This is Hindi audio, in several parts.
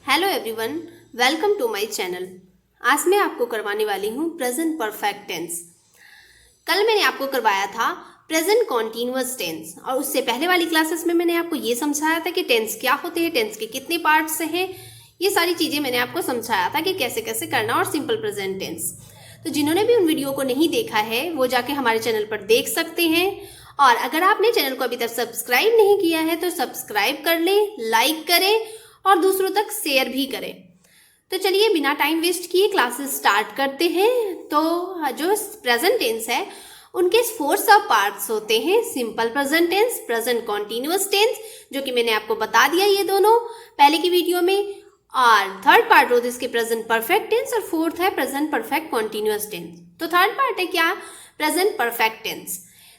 Hello everyone, welcome to my channel. आज मैं आपको करवाने वाली हूँ प्रेजेंट परफेक्ट टेंस। कल मैंने आपको करवाया था प्रेजेंट कॉन्टिन्यूअस टेंस और उससे पहले वाली क्लासेस में मैंने आपको ये समझाया था कि टेंस क्या होते हैं, टेंस के कितने पार्ट्स हैं। ये सारी चीज़ें मैंने आपको समझाया था कि कैसे कैसे करना और सिंपल प्रेजेंट टेंस। तो जिन्होंने भी उन वीडियो को नहीं देखा है वो जाके हमारे चैनल पर देख सकते हैं। और अगर आपने चैनल को अभी तक सब्सक्राइब नहीं किया है तो सब्सक्राइब कर लें, लाइक करें और दूसरों तक शेयर भी करें। तो चलिए बिना टाइम वेस्ट किए क्लासेस स्टार्ट करते हैं। तो जो प्रेजेंट टेंस है उनके 4 सब पार्ट्स होते हैं, simple present tense, present continuous tense, जो कि मैंने आपको बता दिया ये दोनों पहले की वीडियो में, और थर्ड पार्ट होता है इसके प्रेजेंट परफेक्ट टेंस और फोर्थ है प्रेजेंट परफेक्ट कॉन्टिन्यूअस टेंस। तो थर्ड पार्ट है क्या? Present perfect tense.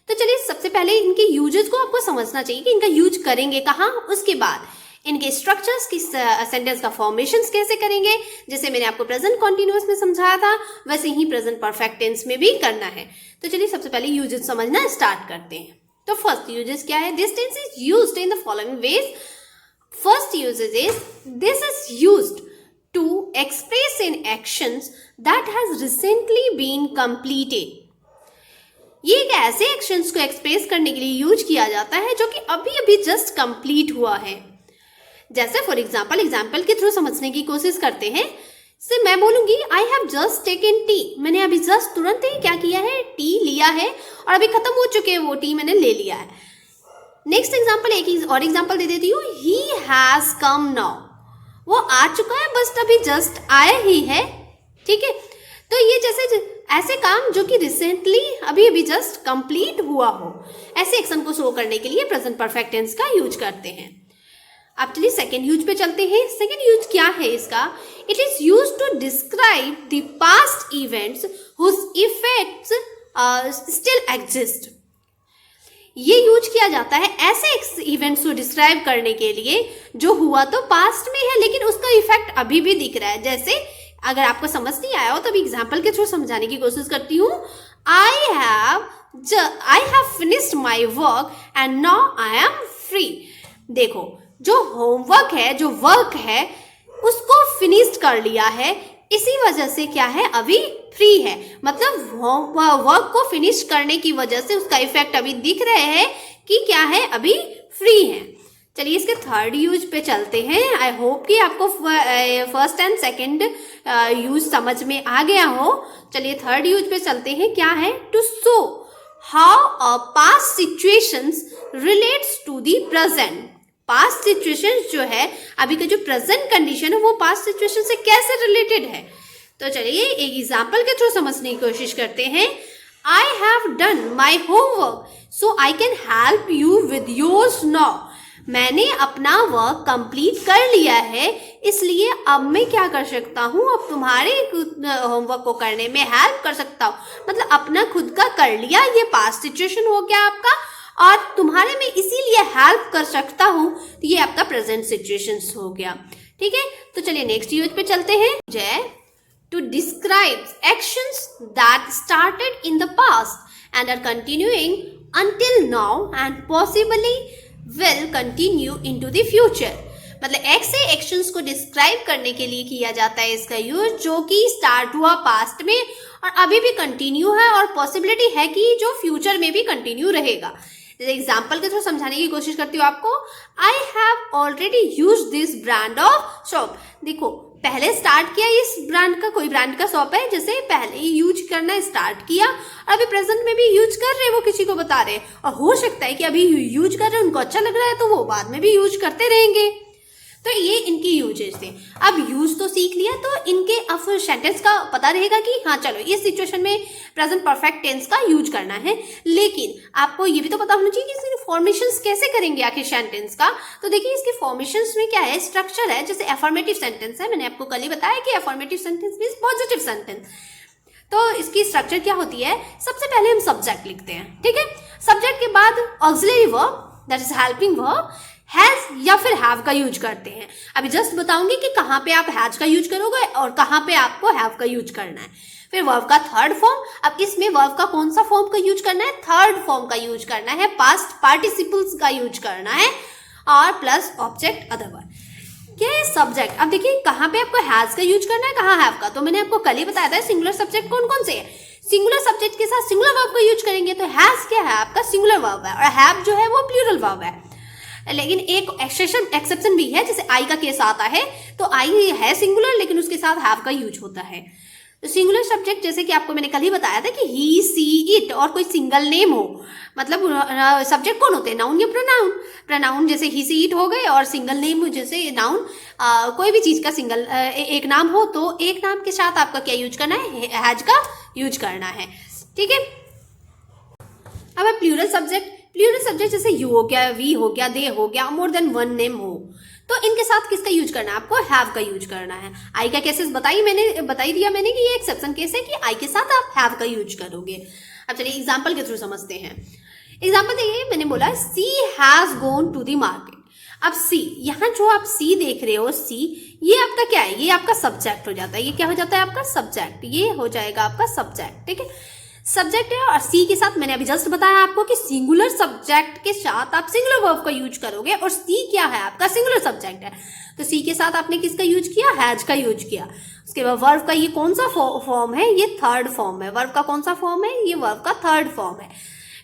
तो चलिए सबसे पहले इनके यूजेस को आपको समझना चाहिए कि इनका यूज करेंगे कहाँ, उसके बाद इनके स्ट्रक्चर्स की सेंटेंस का फॉर्मेशंस कैसे करेंगे, जैसे मैंने आपको प्रेजेंट कॉन्टिन्यूअस में समझाया था वैसे ही प्रेजेंट परफेक्ट टेंस में भी करना है। तो चलिए सबसे पहले यूजेस समझना स्टार्ट करते हैं। तो फर्स्ट यूजेस क्या है? This tense is used in the following ways. First uses is this is used to express in actions that has recently been completed. ये एक ऐसे एक्शंस को एक्सप्रेस करने के लिए यूज किया जाता है जो कि अभी अभी जस्ट कंप्लीट हुआ है। जैसे फॉर एग्जाम्पल के थ्रू समझने की कोशिश करते हैं। से मैं बोलूंगी I have just taken T, मैंने अभी जस्ट तुरंत ही क्या किया है, टी लिया है और अभी खत्म हो चुके हैं वो टी मैंने ले लिया है। नेक्स्ट एग्जाम्पल, एक और एग्जाम्पल दे देती हूँ। ही हैज कम नाउ, वो आ चुका है, बस अभी जस्ट आया ही है। ठीक है, तो ये जैसे ऐसे काम जो कि रिसेंटली अभी अभी जस्ट कंप्लीट हुआ हो, ऐसे एक्शन को शो करने के लिए प्रेजेंट परफेक्ट टेंस का यूज करते हैं। अब चलिए सेकेंड यूज पे चलते हैं। सेकेंड यूज क्या है इसका? It is use to describe the past events whose effects still exist. ये यूज किया जाता है ऐसे इवेंट्स को डिस्क्राइब करने के लिए जो हुआ तो पास्ट में है लेकिन उसका इफेक्ट अभी भी दिख रहा है। जैसे अगर आपको समझ नहीं आया हो तो अभी एग्जाम्पल के थ्रू समझाने की कोशिश करती हूँ। I have finished my work and now I am free. देखो, जो होमवर्क है, जो वर्क है, उसको फिनिश्ड कर लिया है, इसी वजह से क्या है, अभी फ्री है। मतलब वर्क को फिनिश करने की वजह से उसका इफेक्ट अभी दिख रहे हैं कि क्या है, अभी फ्री है। चलिए इसके थर्ड यूज पे चलते हैं। आई होप कि आपको फर्स्ट एंड सेकंड यूज समझ में आ गया हो। चलिए थर्ड यूज पे चलते हैं। क्या है? To show how a past situations relates to the present. Past situation जो है, अभी का जो प्रेजेंट कंडीशन है वो पास्ट सिचुएशन से कैसे रिलेटेड है। तो चलिए एक एग्जाम्पल के थ्रू समझने की कोशिश करते हैं। I have done my homework so I can help you with yours now. मैंने अपना वर्क कंप्लीट कर लिया है, इसलिए अब मैं क्या कर सकता हूँ, अब तुम्हारे होमवर्क को करने में हेल्प कर सकता हूँ। मतलब अपना खुद का कर लिया, ये पास्ट सिचुएशन हो गया आपका, और तुम्हारे में इसीलिए हेल्प कर सकता हूँ, तो ये आपका प्रेजेंट सिचुएशन हो गया। ठीक है, तो चलिए नेक्स्ट यूज पे चलते हैं। जय to describe actions that started in the past and are continuing until now and possibly will continue into the future. मतलब ऐसे एक्शंस को डिस्क्राइब करने के लिए किया जाता है इसका यूज जो कि स्टार्ट हुआ पास्ट में और अभी भी कंटिन्यू है और पॉसिबिलिटी है कि जो फ्यूचर में भी कंटिन्यू रहेगा। एग्जाम्पल के थ्रू समझाने की कोशिश करती हूँ आपको। I have already use this brand of shop. देखो, पहले स्टार्ट किया इस ब्रांड का, कोई ब्रांड का शॉप है, जैसे पहले ही यूज करना स्टार्ट किया और अभी प्रेजेंट में भी यूज कर रहे हैं, वो किसी को बता रहे हैं। और हो सकता है कि अभी यूज कर रहे हैं, उनको अच्छा लग रहा है तो वो बाद में भी यूज करते रहेंगे। तो ये इनके यूजेस थे। अब यूज तो सीख लिया तो इनके अब सेंटेंस का पता रहेगा कि हाँ चलो इस सिचुएशन में प्रेजेंट परफेक्ट टेंस का यूज करना है। लेकिन आपको ये भी तो पता होना चाहिए कि इसके फॉर्मेशंस कैसे करेंगे आखिर सेंटेंस का। तो देखिए इसके फॉर्मेशंस में क्या है, स्ट्रक्चर है। जैसे अफर्मेटिव सेंटेंस है, मैंने आपको कल ही बताया कि affirmative sentence means positive sentence. तो इसकी स्ट्रक्चर क्या होती है? सबसे पहले हम सब्जेक्ट लिखते हैं, ठीक है। सब्जेक्ट के बाद auxiliary verb that is helping verb, has या फिर हैव का यूज करते हैं। अभी जस्ट बताऊंगी कि कहाँ पे आप हैज का यूज करोगे और कहाँ पे आपको हैव का यूज करना है। फिर वर्ब का थर्ड फॉर्म। अब इसमें वर्ब का कौन सा फॉर्म का यूज करना है? थर्ड फॉर्म का यूज करना है, पास्ट पार्टिसिपल्स का यूज करना है और प्लस ऑब्जेक्ट अदर वर्ब। क्या है सब्जेक्ट। अब देखिए कहाँ पे आपको हैज का यूज करना है, कहाँ हैव का। तो मैंने आपको कल ही बताया था सिंगुलर सब्जेक्ट कौन कौन से है। सिंगुलर सब्जेक्ट के साथ सिंगुलर वर्ब का यूज करेंगे। तो हैज क्या है आपका सिंगुलर वर्ब है, और हैव जो है वो प्लूरल वर्ब है। लेकिन एक एक्सेप्शन भी है, जैसे आई का केस आता है तो आई है सिंगुलर लेकिन उसके साथ हैव का यूज होता है। तो सिंगुलर सब्जेक्ट जैसे कि आपको मैंने कल ही बताया था कि ही सी इट और कोई सिंगल नेम हो, मतलब सब्जेक्ट कौन होते हैं, नाउन या प्रोनाउन। प्रोनाउन जैसे ही सी इट हो गए, और सिंगल नेम जैसे नाउन कोई भी चीज का सिंगल एक नाम हो तो एक नाम के साथ आपका क्या यूज करना है, हैज का यूज करना है। ठीक है। अब प्लूरल सब्जेक्ट जैसे यू हो गया, वी हो गया, दे हो गया, मोर देन वन नेम हो, तो इनके साथ किसका यूज करना है, आपको हैव का यूज करना है। आई का केसेस बताई दिया मैंने कि ये एक्सेप्शन केस है कि आई के साथ आप हैव का यूज करोगे। अब चलिए एग्जांपल के थ्रू समझते हैं। एग्जांपल देखिए, मैंने बोला she has gone to the market. अब सी, यहाँ जो आप सी देख रहे हो, सी ये आपका क्या है, ये आपका सब्जेक्ट हो जाता है। ये क्या हो जाता है आपका सब्जेक्ट, ये हो जाएगा आपका सब्जेक्ट। ठीक है, सब्जेक्ट है। और सी के साथ मैंने अभी जस्ट बताया आपको कि सिंगुलर सब्जेक्ट के साथ आप सिंगुलर वर्ब का यूज करोगे, और सी क्या है आपका सिंगुलर सब्जेक्ट है। तो सी के साथ आपने किसका यूज किया, हैज का यूज किया। उसके बाद वर्ब का ये कौन सा फॉर्म है, ये थर्ड फॉर्म है। वर्ब का कौन सा फॉर्म है, ये वर्ब का थर्ड फॉर्म है।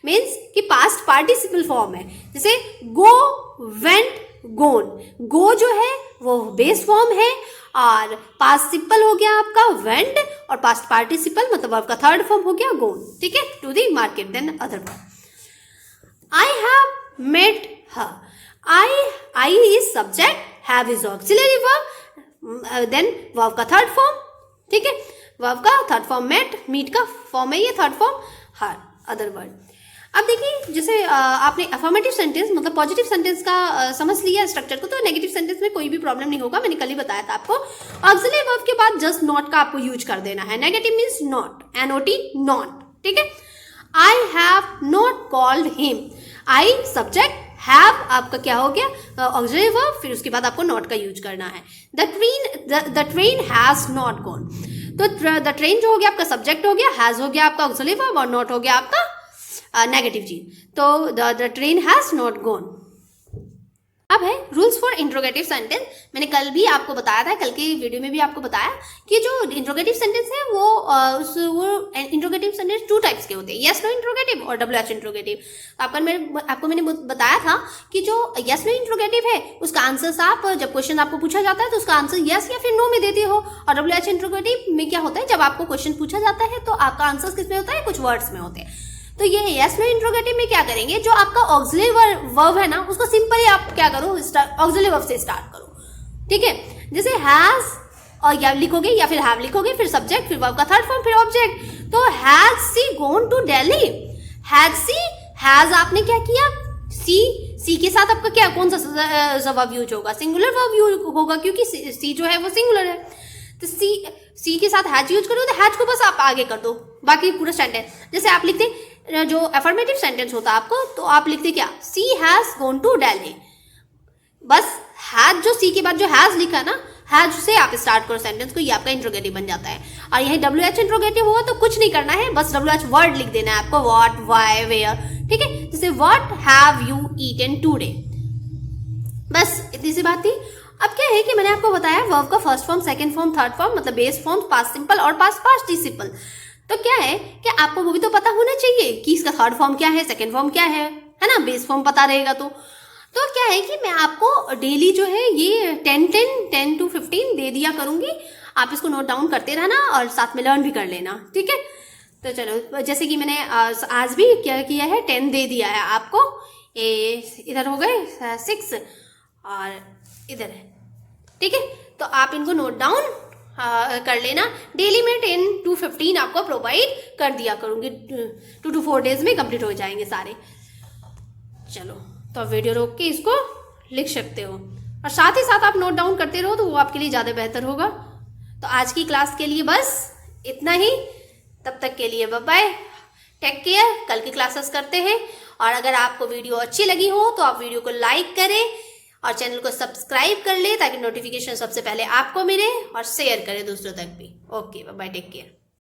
मीन्स कि पास्ट पार्टिसिपल फॉर्म है। जैसे गो, वेंट, गोन। गो जो है वो बेस फॉर्म है, और पास्ट सिंपल हो गया आपका वेंट, और पास्ट पार्टिसिपल मतलब वर्ब का थर्ड फॉर्म हो गया गोन। ठीक है, to the market. Then other verb, I have met her. I is subject, have is auxiliary verb, then verb का थर्ड फॉर्म। ठीक है, वर्ब का थर्ड फॉर्म मेट, मीट का फॉर्म है ये third form her. Other word, अब देखिए जैसे आपने अफर्मेटिव सेंटेंस मतलब पॉजिटिव सेंटेंस का समझ लिया स्ट्रक्चर को, तो नेगेटिव सेंटेंस में कोई भी प्रॉब्लम नहीं होगा। मैंने कल ही बताया था आपको, ऑक्सिलरी वर्ब के बाद जस्ट नॉट का आपको यूज कर देना है। Negative means not, NOT, not. ठीक है, I have not called him. I subject, have आपका क्या हो गया ऑक्सिलरी वर्ब, फिर उसके बाद आपको नॉट का यूज करना है। The train has not gone. तो द ट्रेन जो हो गया आपका सब्जेक्ट हो गया, हैज हो गया आपका ऑक्सिलरी वर्ब, और नॉट हो गया आपका नेगेटिव चीज। तो the train has not gone. अब है रूल्स फॉर इंट्रोगेटिव सेंटेंस। मैंने कल भी आपको बताया था, कल के वीडियो में भी आपको बताया कि जो इंट्रोगेटिव सेंटेंस है वो इंट्रोगेटिव सेंटेंस 2 टाइप्स के होते हैं, यस नो इंट्रोगेटिव और WH इंट्रोगेटिव। आपको मैंने बताया था कि जो यस नो इंट्रोगेटिव है उसका आंसर आप जब क्वेश्चन आपको पूछा जाता है तो उसका आंसर यस या फिर नो में देते हो, और WH इंट्रोगेटिव में क्या होता है, जब आपको क्वेश्चन पूछा जाता है तो आपका आंसर किस में होता है, कुछ वर्ड्स में होते हैं। तो ये यस नो इंट्रोगेटिव में क्या करेंगे, जो आपका ऑक्सिलरी वर्ब है ना उसको सिंपली आप क्या करो, ऑक्सिलरी वर्ब से स्टार्ट करो। ठीक है, जैसे हैज और या लिखोगे या फिर हैव लिखोगे, फिर सब्जेक्ट, फिर वर्ब का थर्ड फॉर्म, फिर ऑब्जेक्ट। तो has she gone to Delhi. Has she, has आपने क्या किया, सी के साथ आपका क्या कौन सा वर्ब यूज होगा, सिंगुलर वर्ब यूज होगा, क्योंकि सी जो है वो सिंगुलर है। तो सी के साथ हैज यूज करो, तो हैज को बस आप आगे कर दो, बाकी पूरा सेंटेंस। जैसे आप लिखते जो अफर्मेटिव सेंटेंस होता आपको, तो आप लिखते क्या, सी हैज गॉन टू दिल्ली। बस हैज जो सी के बाद जो हैज लिखा ना, हैज से आप स्टार्ट करो सेंटेंस को, ये आपका इंट्रोगेटिव बन जाता है। और यही WH इंट्रोगेटिव हुआ तो कुछ नहीं करना है, बस WH वर्ड लिख देना है आपको, व्हाट, व्हाई, वेयर। ठीक है, जैसे what have you eaten today, बस इतनी सी बात थी। अब क्या है कि मैंने आपको बताया वर्ब का first form, second form, third form मतलब बेस फॉर्म, पास्ट सिंपल और पास्ट पार्टिसिपल। तो क्या है कि आपको वो भी तो पता होना चाहिए कि इसका थर्ड फॉर्म क्या है, सेकंड फॉर्म क्या है ना, बेस फॉर्म पता रहेगा। तो क्या है कि मैं आपको डेली जो है ये 10 to 15 दे दिया करूंगी, आप इसको नोट डाउन करते रहना और साथ में लर्न भी कर लेना। ठीक है, तो चलो जैसे कि मैंने आज भी क्या किया है, 10 दे दिया है आपको, इधर हो गए 6 और इधर है। ठीक है, तो आप इनको नोट डाउन कर लेना। डेली में 10 to 15 आपको प्रोवाइड कर दिया करूंगी, 2 to 4 डेज में कंप्लीट हो जाएंगे सारे। चलो, तो वीडियो रोक के इसको लिख सकते हो, और साथ ही साथ आप नोट डाउन करते रहो तो वो आपके लिए ज़्यादा बेहतर होगा। तो आज की क्लास के लिए बस इतना ही, तब तक के लिए बाय बाय, टेक केयर। कल की क्लासेस करते हैं, और अगर आपको वीडियो अच्छी लगी हो तो आप वीडियो को लाइक करें और चैनल को सब्सक्राइब कर ले ताकि नोटिफिकेशन सबसे पहले आपको मिले, और शेयर करें दूसरों तक भी। Okay, bye bye, take care.